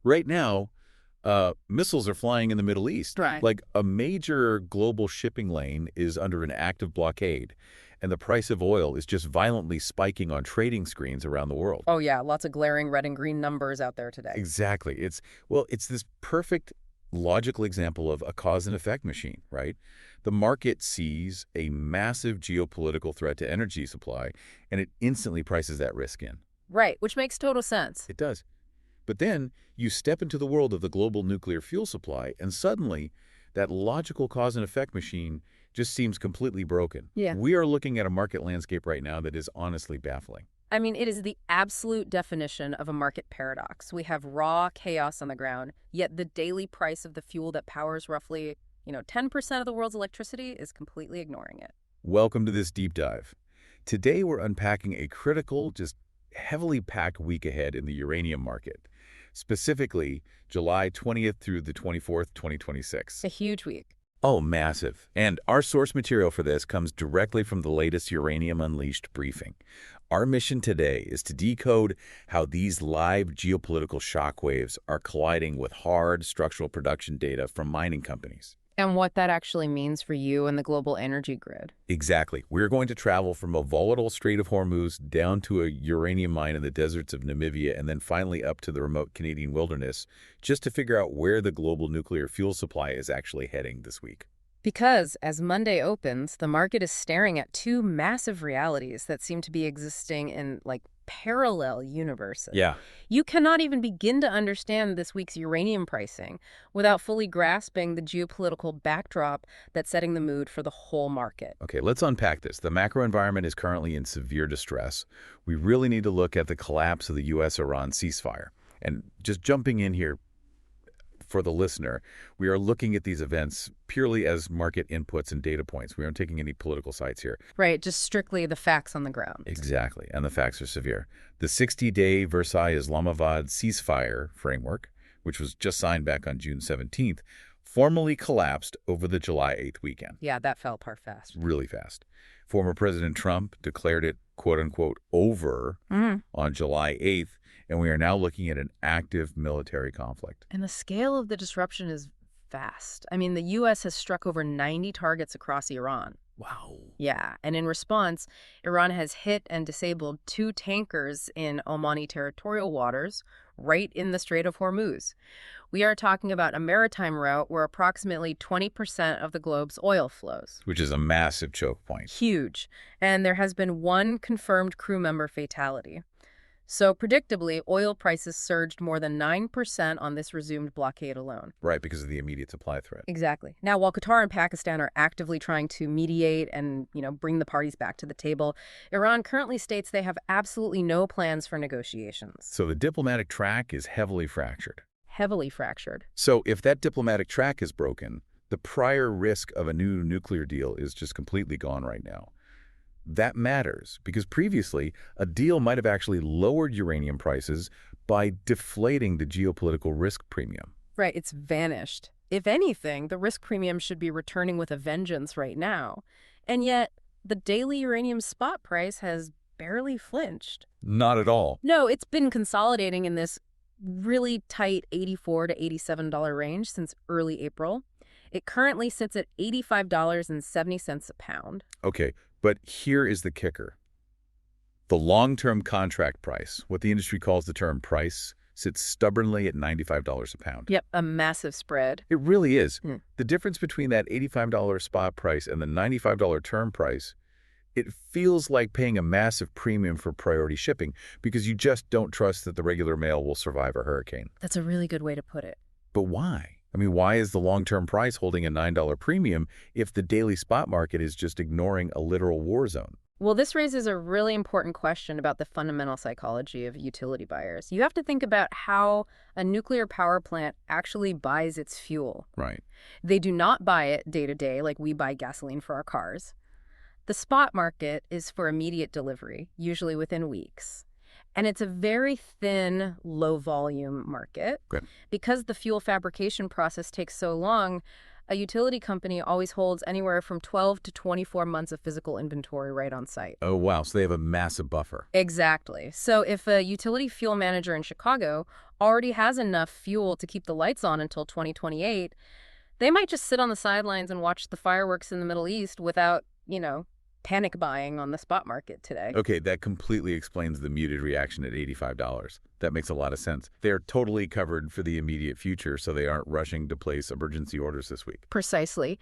Right now, missiles are flying in the Middle East. Right. Like a major global shipping lane is under an active blockade, and the price of oil is just violently spiking on trading screens around the world. Oh, yeah, lots of glaring red and green numbers out there today. Exactly. It's this perfect logical example of a cause and effect machine, right? The market sees a massive geopolitical threat to energy supply, and it instantly prices that risk in. Right, which makes total sense. It does. But then you step into the world of the global nuclear fuel supply, and suddenly that logical cause and effect machine just seems completely broken. Yeah. We are looking at a market landscape right now that is honestly baffling. I mean, it is the absolute definition of a market paradox. We have raw chaos on the ground, yet the daily price of the fuel that powers roughly, 10% of the world's electricity is completely ignoring it. Welcome to this deep dive. Today we're unpacking a critical, just heavily packed week ahead in the uranium market, specifically July 20th through the 24th, 2026. A huge week. Oh, massive. And our source material for this comes directly from the latest Uranium Unleashed briefing. Our mission today is to decode how these live geopolitical shockwaves are colliding with hard structural production data from mining companies. And what that actually means for you and the global energy grid. Exactly. We're going to travel from a volatile Strait of Hormuz down to a uranium mine in the deserts of Namibia and then finally up to the remote Canadian wilderness just to figure out where the global nuclear fuel supply is actually heading this week. Because as Monday opens, the market is staring at two massive realities that seem to be existing in, parallel universes. Yeah. You cannot even begin to understand this week's uranium pricing without fully grasping the geopolitical backdrop that's setting the mood for the whole market. Okay, let's unpack this. The macro environment is currently in severe distress. We really need to look at the collapse of the U.S.-Iran ceasefire. And just jumping in here, for the listener, we are looking at these events purely as market inputs and data points. We aren't taking any political sides here. Right, just strictly the facts on the ground. Exactly, and the facts are severe. The 60-day Versailles Islamabad ceasefire framework, which was just signed back on June 17th, formally collapsed over the July 8th weekend. Yeah, that fell apart fast. Really fast. Former President Trump declared it, quote-unquote, over on July 8th, and we are now looking at an active military conflict. And the scale of the disruption is vast. I mean, the U.S. has struck over 90 targets across Iran. Wow. Yeah, and in response, Iran has hit and disabled 2 tankers in Omani territorial waters right in the Strait of Hormuz. We are talking about a maritime route where approximately 20% of the globe's oil flows. Which is a massive choke point. Huge. And there has been 1 confirmed crew member fatality. So, predictably, oil prices surged more than 9% on this resumed blockade alone. Right, because of the immediate supply threat. Exactly. Now, while Qatar and Pakistan are actively trying to mediate and, bring the parties back to the table, Iran currently states they have absolutely no plans for negotiations. So the diplomatic track is heavily fractured. Heavily fractured. So if that diplomatic track is broken, the prior risk of a new nuclear deal is just completely gone right now. That matters because previously, a deal might have actually lowered uranium prices by deflating the geopolitical risk premium. Right, it's vanished. If anything, the risk premium should be returning with a vengeance right now. And yet, the daily uranium spot price has barely flinched. Not at all. No, it's been consolidating in this really tight $84 to $87 range since early April. It currently sits at $85.70 a pound. Okay, but here is the kicker. The long-term contract price, what the industry calls the term price, sits stubbornly at $95 a pound. Yep, a massive spread. It really is. The difference between that $85 spot price and the $95 term price, it feels like paying a massive premium for priority shipping because you just don't trust that the regular mail will survive a hurricane. That's a really good way to put it. But why? I mean, why is the long-term price holding a $9 premium if the daily spot market is just ignoring a literal war zone? Well, this raises a really important question about the fundamental psychology of utility buyers. You have to think about how a nuclear power plant actually buys its fuel. Right. They do not buy it day to day like we buy gasoline for our cars. The spot market is for immediate delivery, usually within weeks. And it's a very thin, low-volume market. Okay. Because the fuel fabrication process takes so long, A utility company always holds anywhere from 12 to 24 months of physical inventory right on site. Oh, wow. So they have a massive buffer. Exactly. So if a utility fuel manager in Chicago already has enough fuel to keep the lights on until 2028, they might just sit on the sidelines and watch the fireworks in the Middle East without, panic buying on the spot market today. Okay, that completely explains the muted reaction at $85. That makes a lot of sense. They're totally covered for the immediate future, so they aren't rushing to place emergency orders this week. Precisely.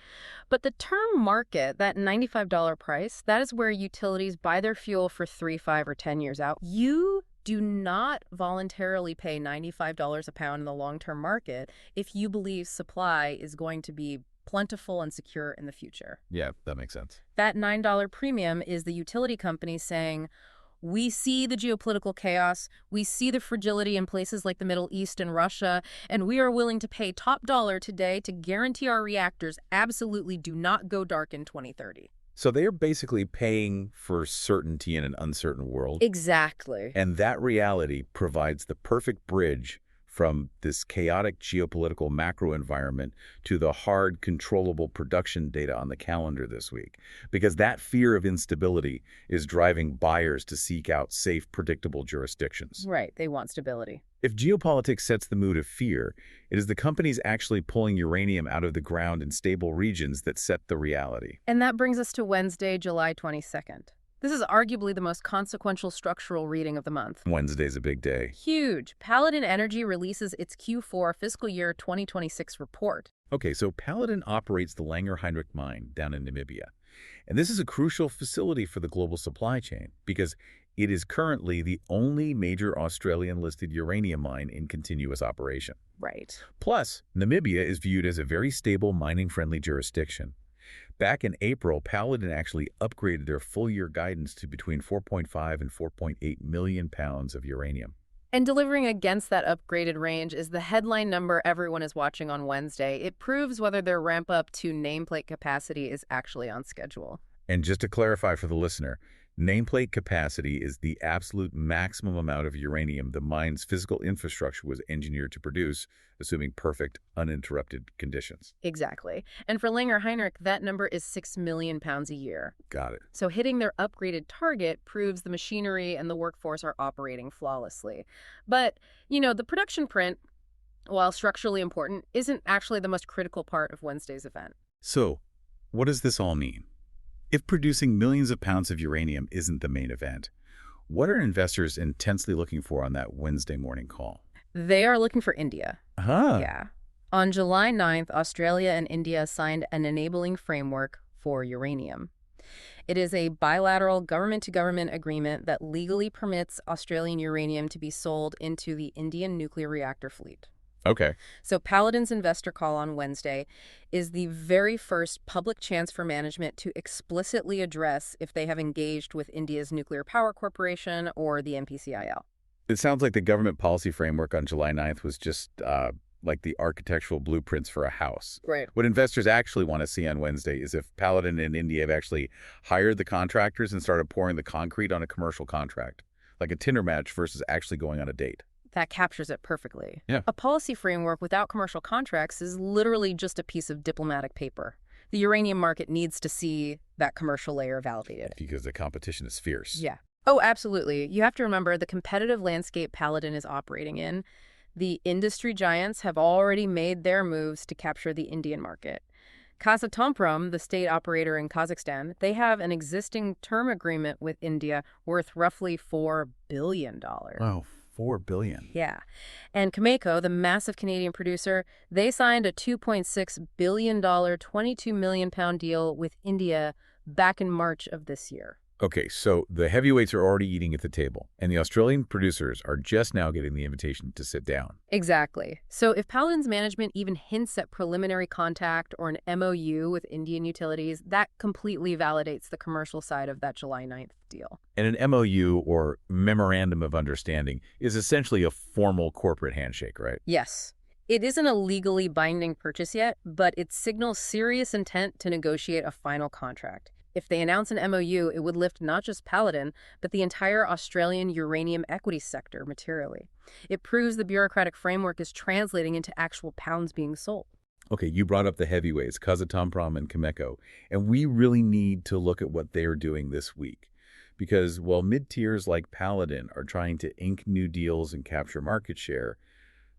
But the term market, that $95 price, that is where utilities buy their fuel for 3, 5, or 10 years out. You do not voluntarily pay $95 a pound in the long-term market if you believe supply is going to be plentiful and secure in the future. Yeah, that makes sense. That $9 premium is the utility company saying, we see the geopolitical chaos, we see the fragility in places like the Middle East and Russia, and we are willing to pay top dollar today to guarantee our reactors absolutely do not go dark in 2030. So they are basically paying for certainty in an uncertain world. Exactly. And that reality provides the perfect bridge from this chaotic geopolitical macro environment to the hard, controllable production data on the calendar this week. Because that fear of instability is driving buyers to seek out safe, predictable jurisdictions. Right, they want stability. If geopolitics sets the mood of fear, it is the companies actually pulling uranium out of the ground in stable regions that set the reality. And that brings us to Wednesday, July 22nd. This is arguably the most consequential structural reading of the month. Wednesday's a big day. Huge. Paladin Energy releases its Q4 fiscal year 2026 report. Okay, so Paladin operates the Langer Heinrich mine down in Namibia. And this is a crucial facility for the global supply chain because it is currently the only major Australian-listed uranium mine in continuous operation. Right. Plus, Namibia is viewed as a very stable mining-friendly jurisdiction. Back in April, Paladin actually upgraded their full-year guidance to between 4.5 and 4.8 million pounds of uranium. And delivering against that upgraded range is the headline number everyone is watching on Wednesday. It proves whether their ramp-up to nameplate capacity is actually on schedule. And just to clarify for the listener, nameplate capacity is the absolute maximum amount of uranium the mine's physical infrastructure was engineered to produce, assuming perfect, uninterrupted conditions. Exactly. And for Langer Heinrich, that number is 6 million pounds a year. Got it. So hitting their upgraded target proves the machinery and the workforce are operating flawlessly. But, the production print, while structurally important, isn't actually the most critical part of Wednesday's event. So, what does this all mean? If producing millions of pounds of uranium isn't the main event, what are investors intensely looking for on that Wednesday morning call? They are looking for India. Huh. Yeah. On July 9th, Australia and India signed an enabling framework for uranium. It is a bilateral government-to-government agreement that legally permits Australian uranium to be sold into the Indian nuclear reactor fleet. Okay. So Paladin's investor call on Wednesday is the very first public chance for management to explicitly address if they have engaged with India's Nuclear Power Corporation or the NPCIL. It sounds like the government policy framework on July 9th was just like the architectural blueprints for a house. Right. What investors actually want to see on Wednesday is if Paladin and India have actually hired the contractors and started pouring the concrete on a commercial contract, like a Tinder match versus actually going on a date. That captures it perfectly. Yeah. A policy framework without commercial contracts is literally just a piece of diplomatic paper. The uranium market needs to see that commercial layer validated. Because the competition is fierce. Yeah. Oh, absolutely. You have to remember the competitive landscape Paladin is operating in. The industry giants have already made their moves to capture the Indian market. Kazatomprom, the state operator in Kazakhstan, they have an existing term agreement with India worth roughly $4 billion. Wow. $4 billion. Yeah. And Cameco, the massive Canadian producer, they signed a $2.6 billion, 22 million pound deal with India back in March of this year. Okay, so the heavyweights are already eating at the table, and the Australian producers are just now getting the invitation to sit down. Exactly. So if Paladin's management even hints at preliminary contact or an MOU with Indian utilities, that completely validates the commercial side of that July 9th deal. And an MOU, or Memorandum of Understanding, is essentially a formal corporate handshake, right? Yes. It isn't a legally binding purchase yet, but it signals serious intent to negotiate a final contract. If they announce an MOU, it would lift not just Paladin, but the entire Australian uranium equity sector materially. It proves the bureaucratic framework is translating into actual pounds being sold. Okay, you brought up the heavyweights, Kazatomprom and Cameco, and we really need to look at what they're doing this week. Because while mid-tiers like Paladin are trying to ink new deals and capture market share,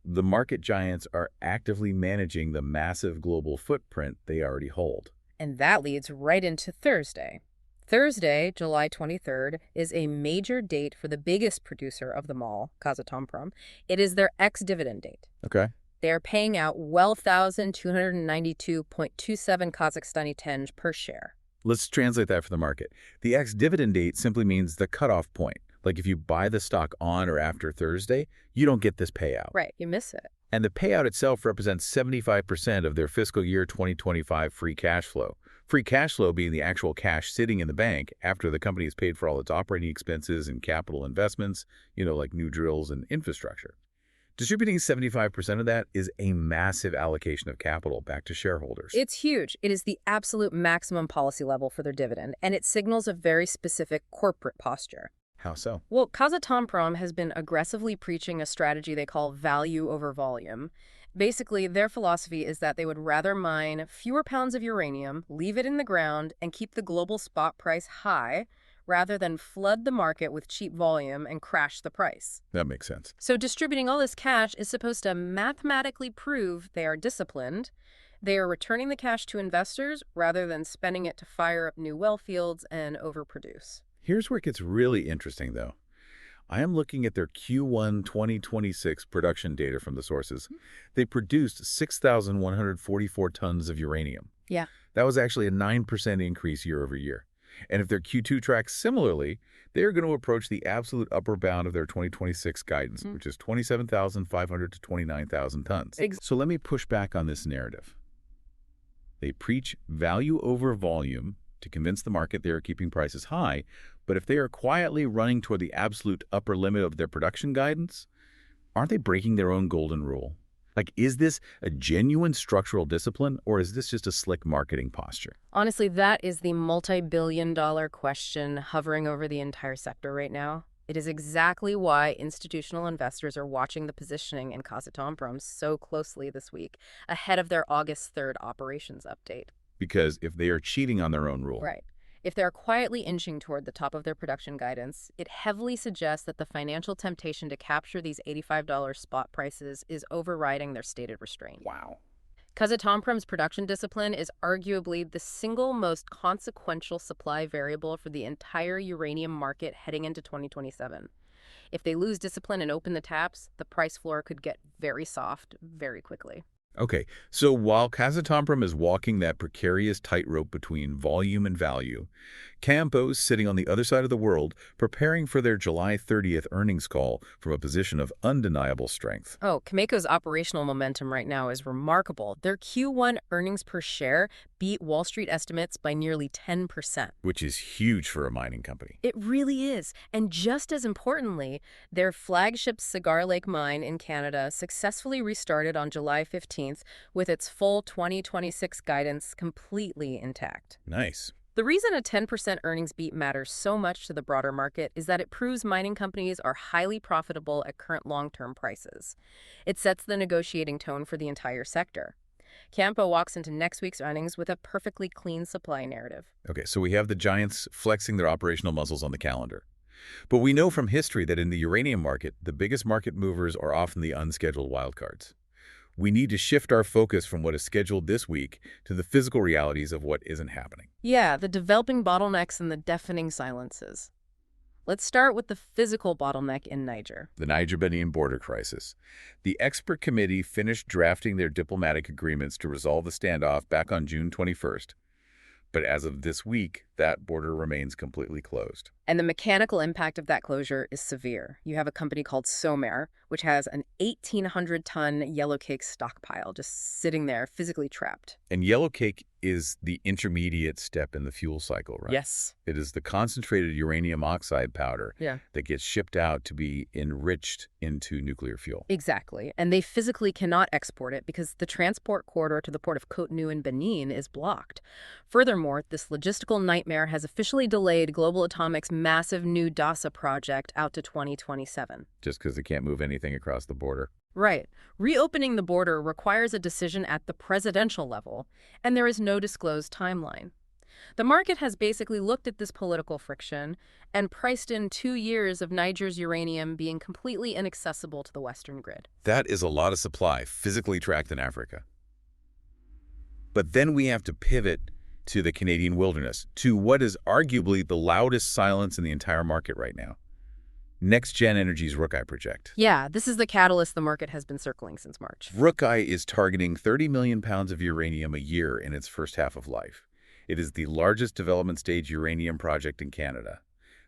the market giants are actively managing the massive global footprint they already hold. And that leads right into Thursday. Thursday, July 23rd, is a major date for the biggest producer of them all, Kazatomprom. It is their ex-dividend date. Okay. They are paying out 12,292.27 Kazakhstani tenge per share. Let's translate that for the market. The ex-dividend date simply means the cutoff point. Like if you buy the stock on or after Thursday, you don't get this payout. Right, you miss it. And the payout itself represents 75% of their fiscal year 2025 free cash flow. Free cash flow being the actual cash sitting in the bank after the company has paid for all its operating expenses and capital investments, like new drills and infrastructure. Distributing 75% of that is a massive allocation of capital back to shareholders. It's huge. It is the absolute maximum policy level for their dividend, and it signals a very specific corporate posture. How so? Well, Kazatomprom has been aggressively preaching a strategy they call value over volume. Basically, their philosophy is that they would rather mine fewer pounds of uranium, leave it in the ground, and keep the global spot price high, rather than flood the market with cheap volume and crash the price. That makes sense. So distributing all this cash is supposed to mathematically prove they are disciplined. They are returning the cash to investors rather than spending it to fire up new well fields and overproduce. Here's where it gets really interesting, though. I am looking at their Q1 2026 production data from the sources. They produced 6,144 tons of uranium. Yeah. That was actually a 9% increase year over year. And if their Q2 tracks similarly, they are going to approach the absolute upper bound of their 2026 guidance, which is 27,500 to 29,000 tons. So let me push back on this narrative. They preach value over volume to convince the market they are keeping prices high, but if they are quietly running toward the absolute upper limit of their production guidance, aren't they breaking their own golden rule? Like, is this a genuine structural discipline, or is this just a slick marketing posture? Honestly, that is the multi-billion-dollar question hovering over the entire sector right now. It is exactly why institutional investors are watching the positioning in Kazatomprom so closely this week, ahead of their August 3rd operations update. Because if they are cheating on their own rule. Right. If they're quietly inching toward the top of their production guidance, it heavily suggests that the financial temptation to capture these $85 spot prices is overriding their stated restraint. Wow. Kazatomprom's production discipline is arguably the single most consequential supply variable for the entire uranium market heading into 2027. If they lose discipline and open the taps, the price floor could get very soft very quickly. Okay, so while Kazatomprom is walking that precarious tightrope between volume and value, Campo's sitting on the other side of the world preparing for their July 30th earnings call from a position of undeniable strength. Oh, Cameco's operational momentum right now is remarkable. Their Q1 earnings per share beat Wall Street estimates by nearly 10%. Which is huge for a mining company. It really is. And just as importantly, their flagship Cigar Lake mine in Canada successfully restarted on July 15th with its full 2026 guidance completely intact. Nice. The reason a 10% earnings beat matters so much to the broader market is that it proves mining companies are highly profitable at current long-term prices. It sets the negotiating tone for the entire sector. Campo walks into next week's earnings with a perfectly clean supply narrative. Okay, so we have the giants flexing their operational muscles on the calendar. But we know from history that in the uranium market, the biggest market movers are often the unscheduled wildcards. We need to shift our focus from what is scheduled this week to the physical realities of what isn't happening. Yeah, the developing bottlenecks and the deafening silences. Let's start with the physical bottleneck in Niger. The Niger-Benin border crisis. The expert committee finished drafting their diplomatic agreements to resolve the standoff back on June 21st. But as of this week, that border remains completely closed. And the mechanical impact of that closure is severe. You have a company called Somer, which has an 1,800-ton yellowcake stockpile just sitting there, physically trapped. And yellowcake is the intermediate step in the fuel cycle, right? Yes. It is the concentrated uranium oxide powder that gets shipped out to be enriched into nuclear fuel. Exactly. And they physically cannot export it because the transport corridor to the port of Cotonou in Benin is blocked. Furthermore, this logistical nightmare has officially delayed Global Atomic's massive new DASA project out to 2027. Just because they can't move anything across the border. Right. Reopening the border requires a decision at the presidential level, and there is no disclosed timeline. The market has basically looked at this political friction and priced in 2 years of Niger's uranium being completely inaccessible to the Western grid. That is a lot of supply physically tracked in Africa. But then we have to pivot to the Canadian wilderness, to what is arguably the loudest silence in the entire market right now. NextGen Energy's Rookeye project. Yeah, this is the catalyst the market has been circling since March. Rookeye is targeting 30 million pounds of uranium a year in its first half of life. It is the largest development stage uranium project in Canada.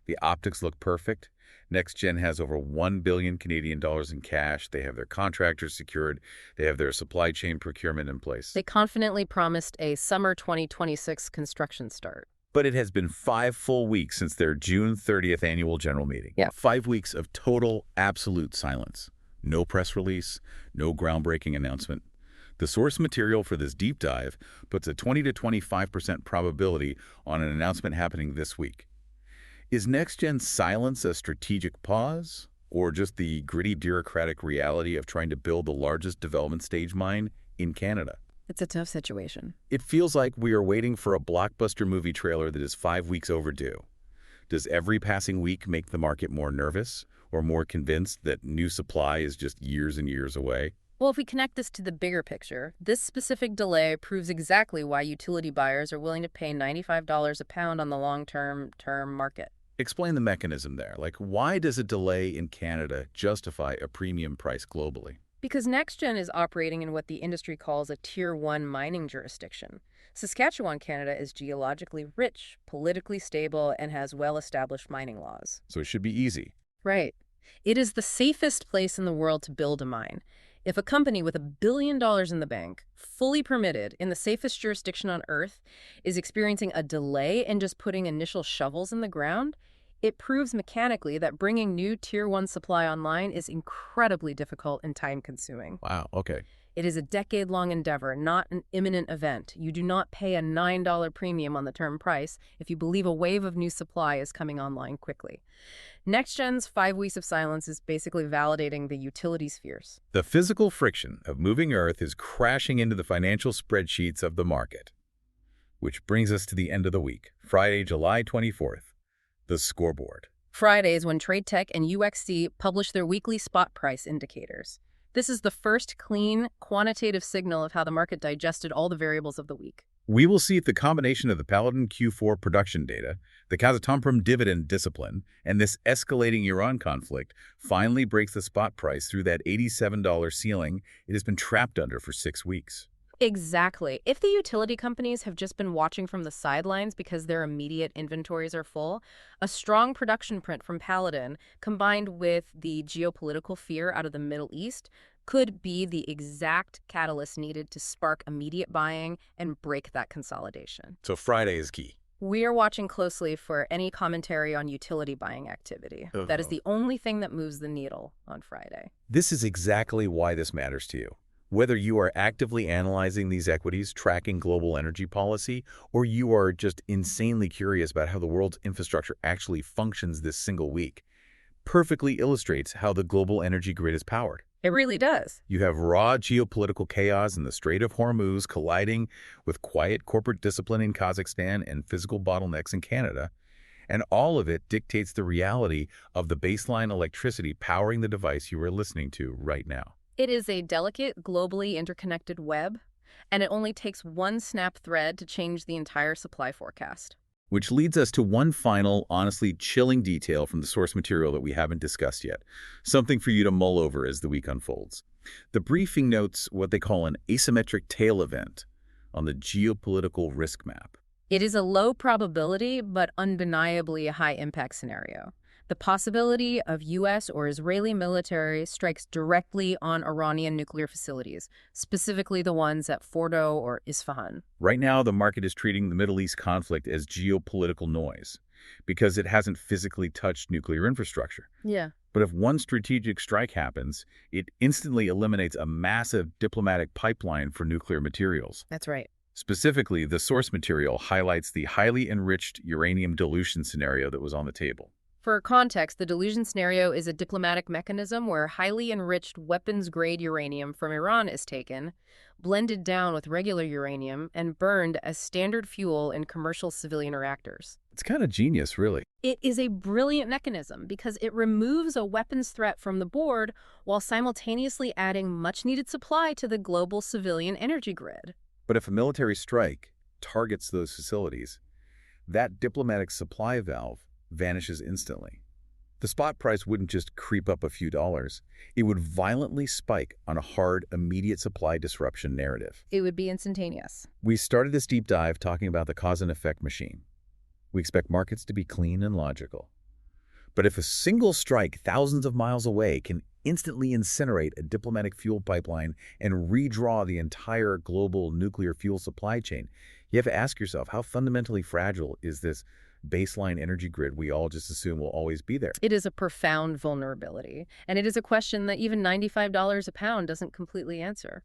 The optics look perfect. NextGen has over 1 billion Canadian dollars in cash. They have their contractors secured. They have their supply chain procurement in place. They confidently promised a summer 2026 construction start. But it has been 5 full weeks since their June 30th annual general meeting. Yeah. 5 weeks of total, absolute silence. No press release, no groundbreaking announcement. The source material for this deep dive puts a 20 to 25% probability on an announcement happening this week. Is NextGen's silence a strategic pause, or just the gritty bureaucratic reality of trying to build the largest development stage mine in Canada? It's a tough situation. It feels like we are waiting for a blockbuster movie trailer that is 5 weeks overdue. Does every passing week make the market more nervous or more convinced that new supply is just years and years away? Well, if we connect this to the bigger picture, this specific delay proves exactly why utility buyers are willing to pay $95 a pound on the long-term market. Explain the mechanism there. Like, why does a delay in Canada justify a premium price globally? Because NextGen is operating in what the industry calls a Tier 1 mining jurisdiction. Saskatchewan, Canada is geologically rich, politically stable, and has well-established mining laws. So it should be easy. Right. It is the safest place in the world to build a mine. If a company with $1 billion in the bank, fully permitted, in the safest jurisdiction on Earth, is experiencing a delay in just putting initial shovels in the ground, it proves mechanically that bringing new Tier 1 supply online is incredibly difficult and time-consuming. Wow, okay. It is a decade-long endeavor, not an imminent event. You do not pay a $9 premium on the term price if you believe a wave of new supply is coming online quickly. NextGen's 5 weeks of silence is basically validating the utilities' fears. The physical friction of moving Earth is crashing into the financial spreadsheets of the market. Which brings us to the end of the week, Friday, July 24th. The scoreboard. Friday is when TradeTech and UXC publish their weekly spot price indicators. This is the first clean, quantitative signal of how the market digested all the variables of the week. We will see if the combination of the Paladin Q4 production data, the Kazatomprom dividend discipline, and this escalating Iran conflict finally breaks the spot price through that $87 ceiling it has been trapped under for 6 weeks. Exactly. If the utility companies have just been watching from the sidelines because their immediate inventories are full, a strong production print from Paladin, combined with the geopolitical fear out of the Middle East, could be the exact catalyst needed to spark immediate buying and break that consolidation. So Friday is key. We are watching closely for any commentary on utility buying activity. That is the only thing that moves the needle on Friday. This is exactly why this matters to you. Whether you are actively analyzing these equities, tracking global energy policy, or you are just insanely curious about how the world's infrastructure actually functions this single week, perfectly illustrates how the global energy grid is powered. It really does. You have raw geopolitical chaos in the Strait of Hormuz colliding with quiet corporate discipline in Kazakhstan and physical bottlenecks in Canada, and all of it dictates the reality of the baseline electricity powering the device you are listening to right now. It is a delicate, globally interconnected web, and it only takes one snap thread to change the entire supply forecast. Which leads us to one final, honestly chilling detail from the source material that we haven't discussed yet. Something for you to mull over as the week unfolds. The briefing notes what they call an asymmetric tail event on the geopolitical risk map. It is a low probability, but undeniably a high-impact scenario. The possibility of U.S. or Israeli military strikes directly on Iranian nuclear facilities, specifically the ones at Fordo or Isfahan. Right now, the market is treating the Middle East conflict as geopolitical noise because it hasn't physically touched nuclear infrastructure. Yeah. But if one strategic strike happens, it instantly eliminates a massive diplomatic pipeline for nuclear materials. That's right. Specifically, the source material highlights the highly enriched uranium dilution scenario that was on the table. For context, the delusion scenario is a diplomatic mechanism where highly enriched weapons-grade uranium from Iran is taken, blended down with regular uranium, and burned as standard fuel in commercial civilian reactors. It's kind of genius, really. It is a brilliant mechanism because it removes a weapons threat from the board while simultaneously adding much-needed supply to the global civilian energy grid. But if a military strike targets those facilities, that diplomatic supply valve vanishes instantly. The spot price wouldn't just creep up a few dollars. It would violently spike on a hard, immediate supply disruption narrative. It would be instantaneous. We started this deep dive talking about the cause and effect machine. We expect markets to be clean and logical. But if a single strike thousands of miles away can instantly incinerate a diplomatic fuel pipeline and redraw the entire global nuclear fuel supply chain, you have to ask yourself, how fundamentally fragile is this baseline energy grid we all just assume will always be there? It is a profound vulnerability, and it is a question that even $95 a pound doesn't completely answer.